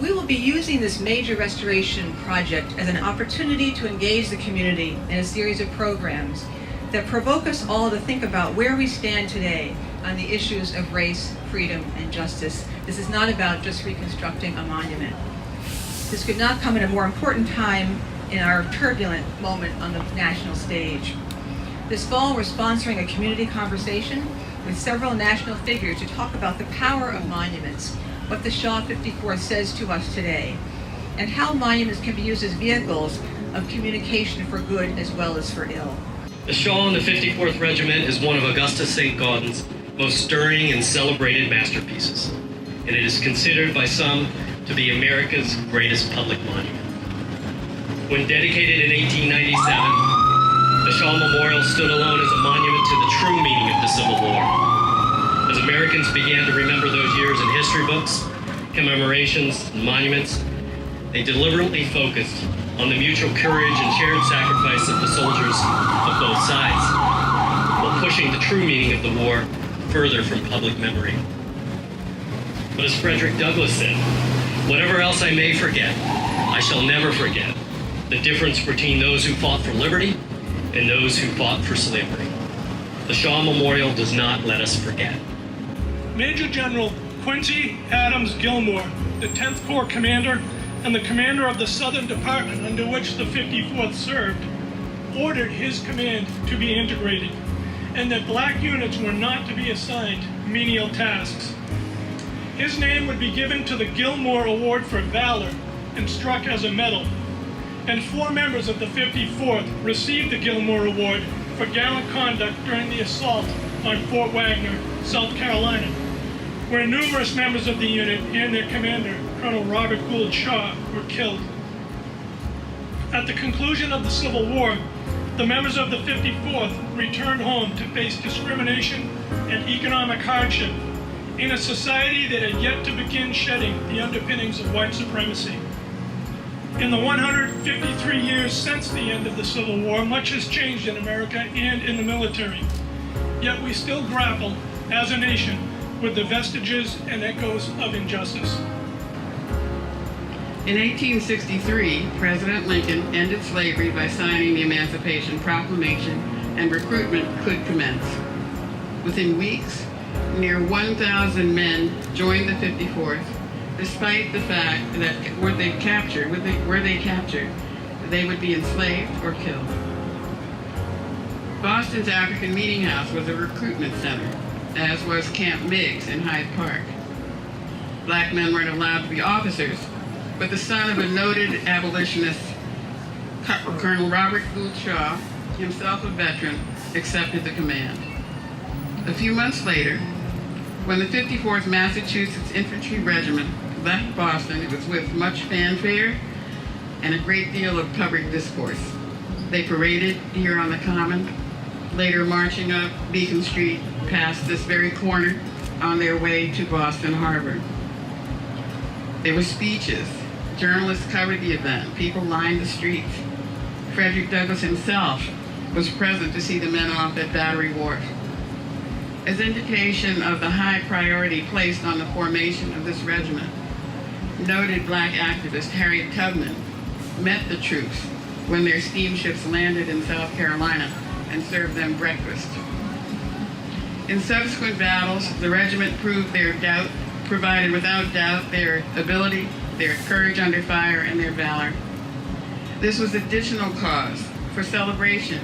We will be using this major restoration project as an opportunity to engage the community in a series of programs that provoke us all to think about where we stand today on the issues of race, freedom, and justice. This is not about just reconstructing a monument. This could not come at a more important time in our turbulent moment on the national stage. This fall, we're sponsoring a community conversation with several national figures to talk about the power of monuments, what the Shaw 54th says to us today, and how monuments can be used as vehicles of communication for good as well as for ill. The Shaw in the 54th Regiment is one of Augusta St. Gaudens's most stirring and celebrated masterpieces, and it is considered by some to be America's greatest public monument. When dedicated in 1897, the Shaw Memorial stood alone as a monument to the true meaning of the Civil War. As Americans began to remember those years in history books, commemorations, and monuments, they deliberately focused on the mutual courage and shared sacrifice of the soldiers of both sides, while pushing the true meaning of the war further from public memory. But as Frederick Douglass said, whatever else I may forget, I shall never forget the difference between those who fought for liberty and those who fought for slavery. The Shaw Memorial does not let us forget. Major General Quincy Adams Gilmore, the 10th Corps commander and the commander of the Southern Department under which the 54th served, ordered his command to be integrated, and that black units were not to be assigned menial tasks. His name would be given to the Gilmore Award for Valor and struck as a medal, and 4 members of the 54th received the Gilmore Award for gallant conduct during the assault on Fort Wagner, South Carolina, where numerous members of the unit and their commander, Colonel Robert Gould Shaw, were killed. At the conclusion of the Civil War, the members of the 54th returned home to face discrimination and economic hardship in a society that had yet to begin shedding the underpinnings of white supremacy. In the 153 years since the end of the Civil War, much has changed in America and in the military. Yet we still grapple, as a nation, with the vestiges and echoes of injustice. In 1863, President Lincoln ended slavery by signing the Emancipation Proclamation, and recruitment could commence. Within weeks, near 1,000 men joined the 54th, despite the fact that were they captured, they would be enslaved or killed. Boston's African Meeting House was a recruitment center, as was Camp Meigs in Hyde Park. Black men weren't allowed to be officers, but the son of a noted abolitionist, Colonel Robert Gould Shaw, himself a veteran, accepted the command. A few months later, when the 54th Massachusetts Infantry Regiment left Boston, it was with much fanfare and a great deal of public discourse. They paraded here on the Common, later marching up Beacon Street past this very corner on their way to Boston Harbor. There were speeches. Journalists covered the event. People lined the streets. Frederick Douglass himself was present to see the men off at Battery Wharf. As indication of the high priority placed on the formation of this regiment, noted black activist Harriet Tubman met the troops when their steamships landed in South Carolina and served them breakfast. In subsequent battles, the regiment provided without doubt their ability, their courage under fire, and their valor. This was additional cause for celebration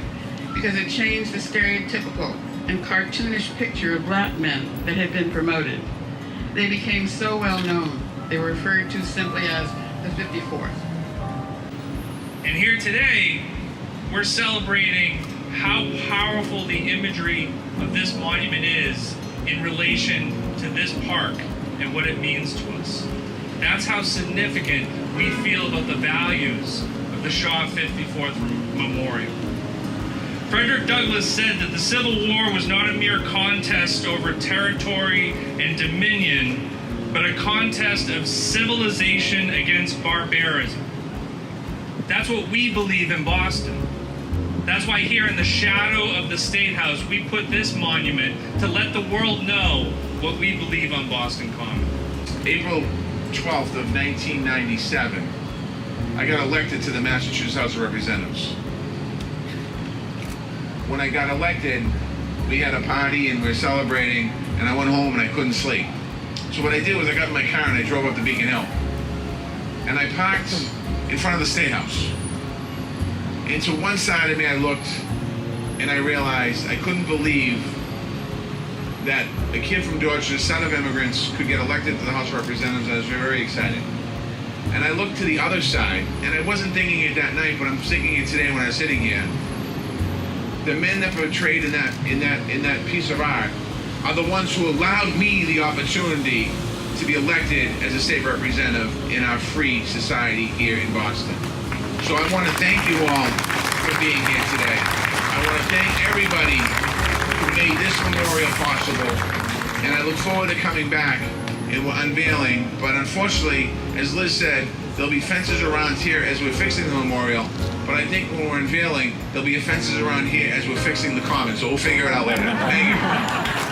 because it changed the stereotypical and cartoonish picture of black men that had been promoted. They became so well known, they were referred to simply as the 54th. And here today, we're celebrating how powerful the imagery of this monument is in relation to this park and what it means to us. That's how significant we feel about the values of the Shaw 54th Memorial. Frederick Douglass said that the Civil War was not a mere contest over territory and dominion, but a contest of civilization against barbarism. That's what we believe in Boston. That's why here in the shadow of the State House, we put this monument to let the world know what we believe on Boston Common. April 12th of 1997, I got elected to the Massachusetts House of Representatives. When I got elected, we had a party and we were celebrating, and I went home and I couldn't sleep. So what I did was I got in my car and I drove up to Beacon Hill. And I parked in front of the State House. And to one side of me I looked and I realized I couldn't believe that a kid from Dorchester, son of immigrants, could get elected to the House of Representatives. I was very excited. And I looked to the other side, and I wasn't thinking it that night, but I'm thinking it today when I was sitting here. The men that portrayed in that piece of art are the ones who allowed me the opportunity to be elected as a state representative in our free society here in Boston. So I want to thank you all for being here today. I want to thank everybody who made this memorial possible, and I look forward to coming back and we're unveiling, but unfortunately, as Liz said, there'll be fences around here as we're fixing the memorial, but I think when we're unveiling, there'll be fences around here as we're fixing the common, so we'll figure it out later. Thank you.